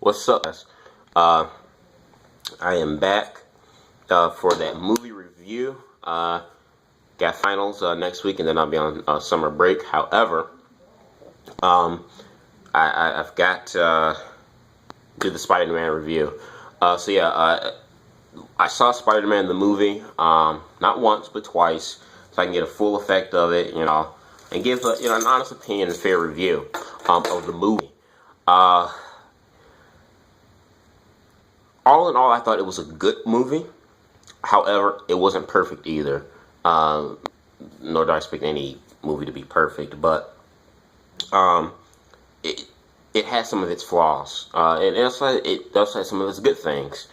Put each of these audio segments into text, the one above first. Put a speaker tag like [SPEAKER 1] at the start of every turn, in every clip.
[SPEAKER 1] What's up, guys? I am back for that movie review. Got finals next week, and then I'll be on summer break. However, I've got to do the Spider-Man review. I saw Spider-Man the movie not once but twice, so I can get a full effect of it, and give an honest opinion and fair review of the movie. All in all, I thought it was a good movie. However, it wasn't perfect either. Nor do I expect any movie to be perfect, but it has some of its flaws, and it does have some of its good things.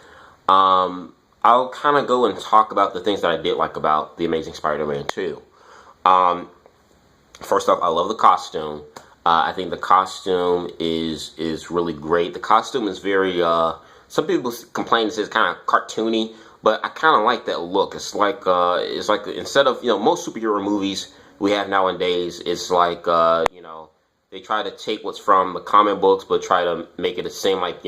[SPEAKER 1] I'll kind of go and talk about the things that I did like about The Amazing Spider-Man 2. First off, I love the costume. I think the costume is really great. The costume is very, some people complain it's kind of cartoony, but I kind of like that look. It's like instead of, most superhero movies we have nowadays, it's like, they try to take what's from the comic books, but try to make it seem like,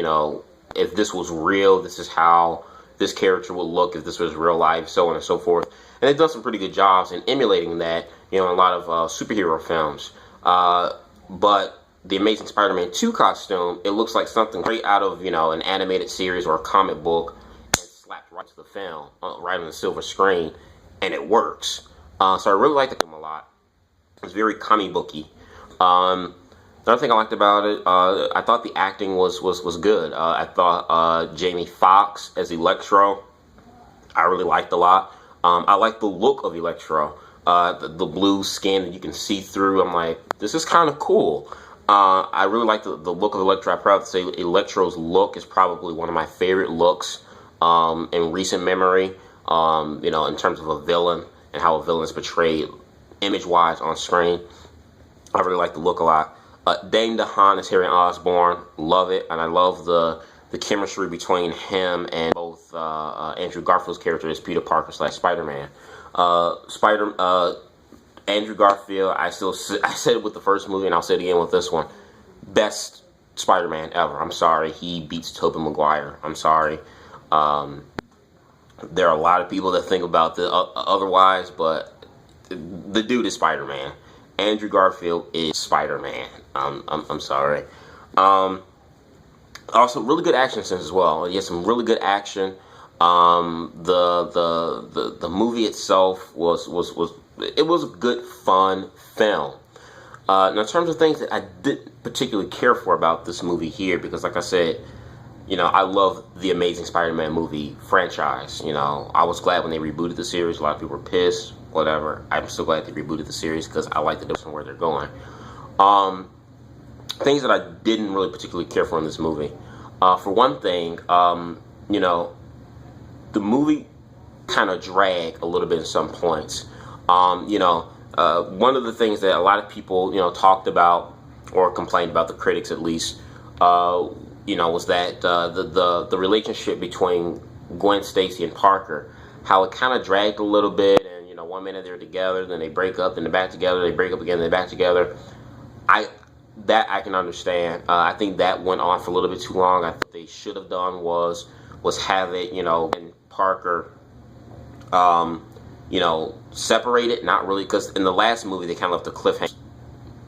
[SPEAKER 1] if this was real, this is how this character would look if this was real life, so on and so forth. And they've done some pretty good jobs in emulating that, in a lot of superhero films. But the Amazing Spider-Man 2 costume, it looks like something straight out of, an animated series or a comic book and slapped right to the film, right on the silver screen, and it works. So I really like the film a lot. It's very comic booky. Another thing I liked about it, I thought the acting was good. I thought Jamie Foxx as Electro, I really liked a lot. I like the look of Electro. The blue skin that you can see through. I'm like, this is kind of cool. I really like the look of Electro. I'm proud to say Electro's look is probably one of my favorite looks in recent memory, in terms of a villain and how a villain is portrayed image-wise on screen. I really like the look a lot. Dane DeHaan as Harry Osborn. Love it. And I love the chemistry between him and both Andrew Garfield's character as Peter Parker / Spider-Man. Andrew Garfield, I said it with the first movie, and I'll say it again with this one. Best Spider-Man ever. I'm sorry. He beats Tobey Maguire. I'm sorry. There are a lot of people that think about the otherwise, but the dude is Spider-Man. Andrew Garfield is Spider-Man. I'm sorry. Also, really good action scenes as well. He has some really good action. The movie itself was a good, fun film. Now, in terms of things that I didn't particularly care for about this movie here, because like I said, I love the Amazing Spider-Man movie franchise. I was glad when they rebooted the series. A lot of people were pissed, whatever. I'm so glad they rebooted the series because I like the direction where they're going. Things that I didn't really particularly care for in this movie. For one thing, the movie kind of dragged a little bit at some points. One of the things that a lot of people, talked about or complained about, the critics at least, was that the relationship between Gwen Stacy and Parker, how it kind of dragged a little bit, and 1 minute they're together, then they break up, then they're back together, they break up again, then they're back together. I can understand. I think that went on for a little bit too long. I think what they should have done was have it, and Parker, separated. Not really, because in the last movie they kind of left the cliffhanger,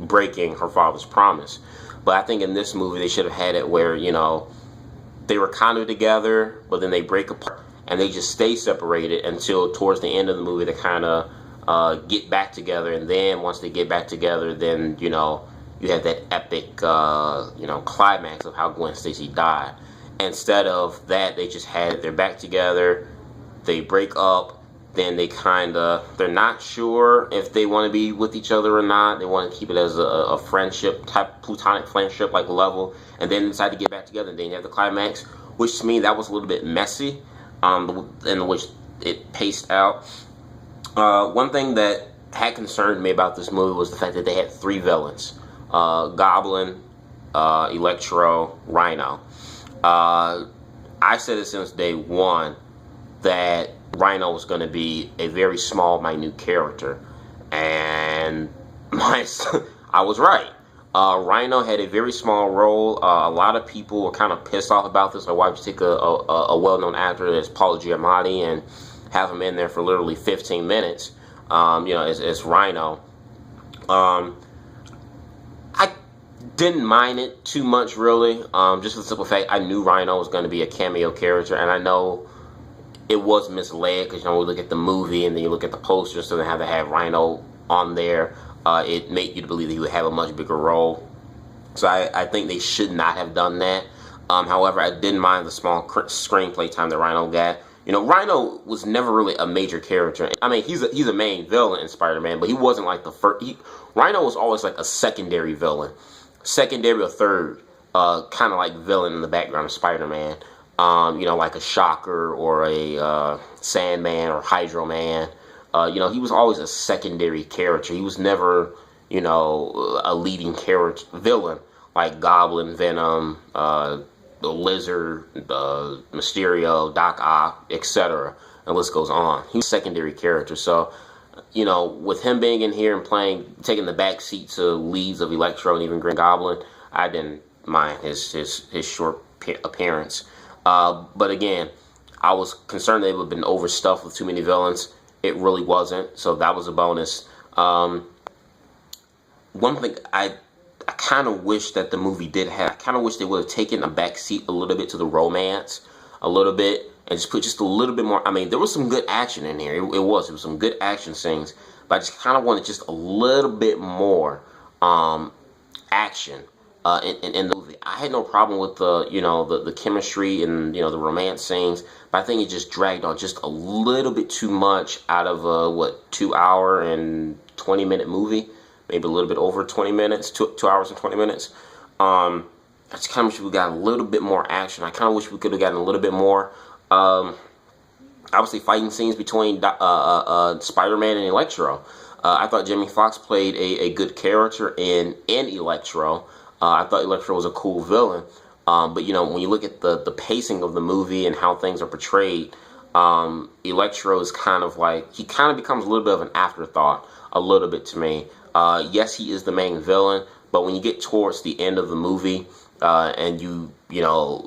[SPEAKER 1] breaking her father's promise. But I think in this movie they should have had it where they were kind of together, but then they break apart and they just stay separated until towards the end of the movie they kind of get back together. And then once they get back together, then you have that epic climax of how Gwen Stacy died. Instead of that, they just had they're back together, they break up, then they're not sure if they want to be with each other or not. They want to keep it as a friendship type, platonic friendship like level, and then decide to get back together, and then you have the climax, which to me that was a little bit messy, in which it paced out. One thing that had concerned me about this movie was the fact that they had 3 villains: Goblin, Electro, Rhino. I said it since day one that Rhino was going to be a very small, minute character, and I was right. Rhino had a very small role. A lot of people were kind of pissed off about this. Like, why would you take a well-known actor as Paul Giamatti and have him in there for literally 15 minutes, as Rhino? I didn't mind it too much, really. Just for the simple fact, I knew Rhino was going to be a cameo character, and I know it was misled because, we look at the movie and then you look at the posters, so they have to have Rhino on there. It made you to believe that he would have a much bigger role. So I think they should not have done that. However, I didn't mind the small screenplay time that Rhino got. Rhino was never really a major character. I mean, he's a main villain in Spider-Man, but he wasn't like the first. Rhino was always like a secondary villain. Secondary or third, kind of like villain in the background of Spider-Man. Like a Shocker or a Sandman or Hydro Man. He was always a secondary character. He was never, a leading character villain like Goblin, Venom, the Lizard, Mysterio, Doc Ock, etc. And the list goes on. He's a secondary character. So, with him being in here and taking the back seat to leads of Electro and even Green Goblin, I didn't mind his short appearance. But again, I was concerned that it would have been overstuffed with too many villains. It really wasn't, so that was a bonus. One thing I kind of wish that the movie did have, I kind of wish they would have taken a back seat a little bit to the romance, a little bit, and just put just a little bit more. I mean, there was some good action in here. It was some good action scenes, but I just kind of wanted just a little bit more action in the movie. I had no problem with the chemistry and the romance scenes, but I think it just dragged on just a little bit too much out of a 2 hour and 20-minute movie, maybe a little bit over 20 minutes, 2 hours and 20 minutes. I just kind of wish we got a little bit more action. I kind of wish we could have gotten a little bit more. Obviously, fighting scenes between Spider-Man and Electro. I thought Jamie Foxx played a good character in Electro. I thought Electro was a cool villain. But, when you look at the pacing of the movie and how things are portrayed, Electro is kind of like, he kind of becomes a little bit of an afterthought, a little bit to me. Yes, he is the main villain, but when you get towards the end of the movie, and you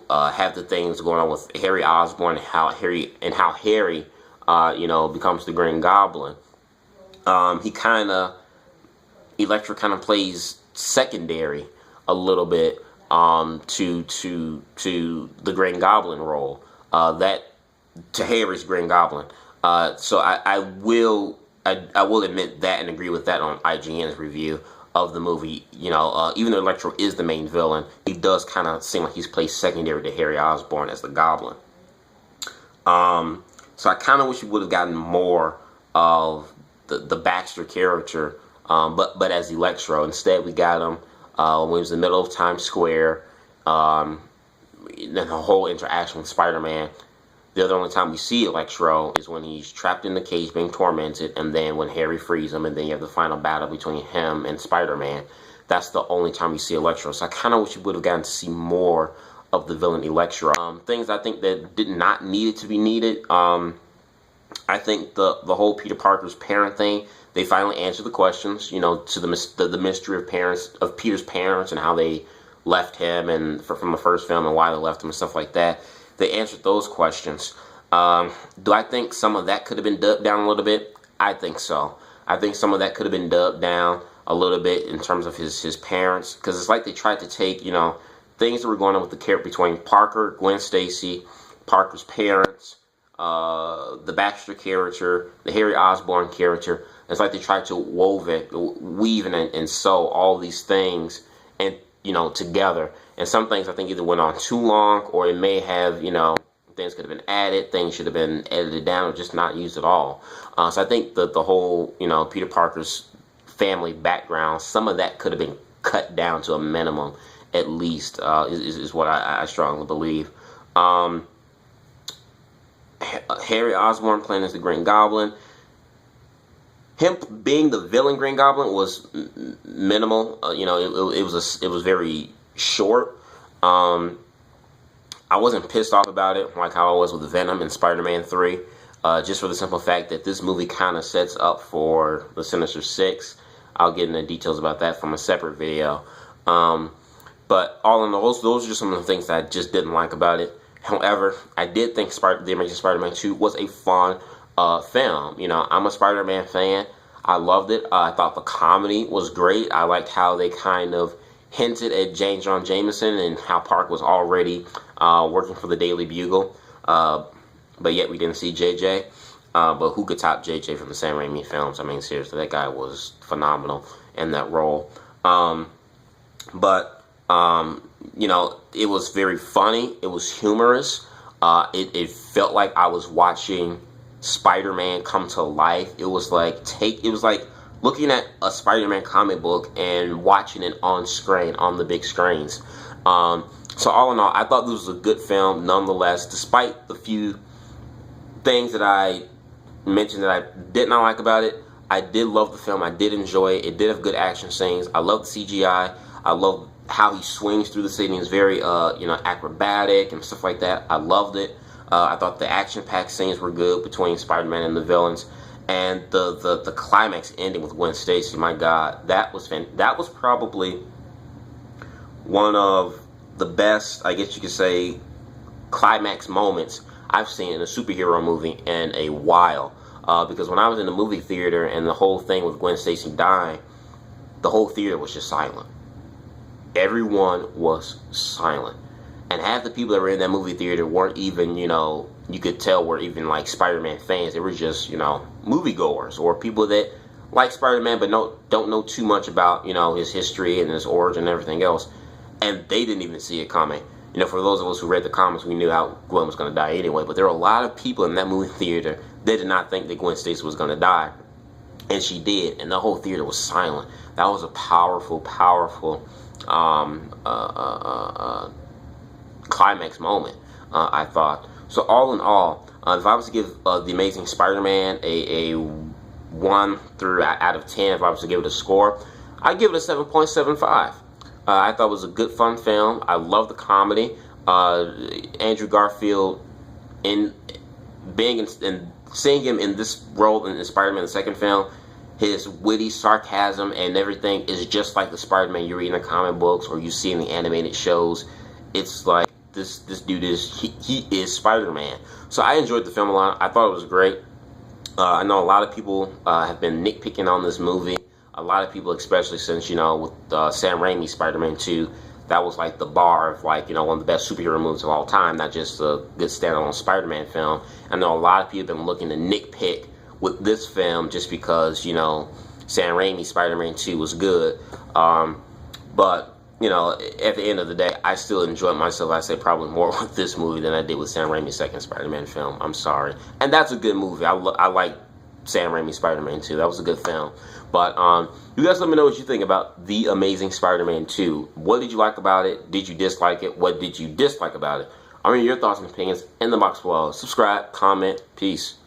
[SPEAKER 1] have the things going on with Harry Osborn and how Harry becomes the Green Goblin, Electro kind of plays secondary a little bit to the Green Goblin role, to Harry's Green Goblin. So I will admit that and agree with that on IGN's review of the movie. Even though Electro is the main villain, he does kind of seem like he's played secondary to Harry Osborn as the Goblin. So I kind of wish we would have gotten more of the Baxter character, but as Electro. Instead, we got him when he was in the middle of Times Square. The whole interaction with Spider-Man. The only time we see Electro is when he's trapped in the cage being tormented, and then when Harry frees him, and then you have the final battle between him and Spider-Man. That's the only time you see Electro. So I kind of wish we would have gotten to see more of the villain Electro. Things I think that did not need it to be needed. I think the whole Peter Parker's parent thing, they finally answered the questions, to the mystery of Peter's parents and how they left him and from the first film and why they left him and stuff like that. They answered those questions. Do I think some of that could have been dubbed down a little bit? I think so. I think some of that could have been dubbed down a little bit in terms of his parents, because it's like they tried to take, things that were going on with the character between Parker, Gwen Stacy, Parker's parents, the Baxter character, the Harry Osborn character. It's like they tried to weave and sew all these things and together. And some things I think either went on too long, or it may have, things could have been added, things should have been edited down, or just not used at all. So I think that the whole, Peter Parker's family background, some of that could have been cut down to a minimum, at least, is what I strongly believe. Harry Osborn playing as the Green Goblin. Him being the villain Green Goblin was minimal. It was very short. I wasn't pissed off about it like how I was with Venom and Spider-Man 3. Just for the simple fact that this movie kind of sets up for the Sinister Six. I'll get into details about that from a separate video. But all in all, those are just some of the things that I just didn't like about it. However, I did think The Amazing Spider-Man 2 was a fun film. You know, I'm a Spider-Man fan. I loved it. I thought the comedy was great. I liked how they kind of hinted at James John Jameson and how Park was already working for the Daily Bugle. But yet we didn't see JJ. But who could top JJ from the Sam Raimi films? I mean, seriously, that guy was phenomenal in that role. You know, it was very funny. It was humorous. It felt like I was watching Spider-Man come to life. It was like looking at a Spider-Man comic book and watching it on screen, on the big screens. So all in all, I thought this was a good film nonetheless, despite the few things that I mentioned that I did not like about it. I did love the film. I did enjoy it. It did have good action scenes. I love the CGI. I love how he swings through the city. He's very, you know, acrobatic and stuff like that. I loved it. I thought the action-packed scenes were good between Spider-Man and the villains. And the climax ending with Gwen Stacy, my God, that was probably one of the best, I guess you could say, climax moments I've seen in a superhero movie in a while. Because when I was in the movie theater and the whole thing with Gwen Stacy dying, the whole theater was just silent. Everyone was silent. And half the people that were in that movie theater weren't even, you know, you could tell were even like Spider-Man fans. They were just, you know, moviegoers or people that like Spider-Man but don't know too much about, you know, his history and his origin and everything else. And they didn't even see it coming. You know, for those of us who read the comics, we knew how Gwen was going to die anyway. But there were a lot of people in that movie theater that did not think that Gwen Stacy was going to die. And she did. And the whole theater was silent. That was a powerful, powerful climax moment, I thought. So all in all, if I was to give The Amazing Spider-Man a 1 through out of 10, if I was to give it a score, I'd give it a 7.75. I thought it was a good, fun film. I love the comedy. Andrew Garfield, seeing him in this role in Spider-Man, the second film, his witty sarcasm and everything is just like the Spider-Man you read in the comic books or you see in the animated shows. It's like this dude he is Spider-Man. So I enjoyed the film a lot. I thought it was great. I know a lot of people have been nitpicking on this movie. A lot of people, especially since, you know, with Sam Raimi's Spider-Man 2, that was like the bar of, like, you know, one of the best superhero movies of all time, not just a good standalone Spider-Man film. I know a lot of people have been looking to nitpick with this film just because, you know, Sam Raimi's Spider-Man 2 was good. But, you know, at the end of the day, I still enjoyed myself, I say, probably more with this movie than I did with Sam Raimi's second Spider-Man film. I'm sorry. And that's a good movie. I like Sam Raimi's Spider-Man 2. That was a good film. But you guys let me know what you think about The Amazing Spider-Man 2. What did you like about it? Did you dislike it? What did you dislike about it? I mean, your thoughts and opinions in the box below. Subscribe, comment, peace.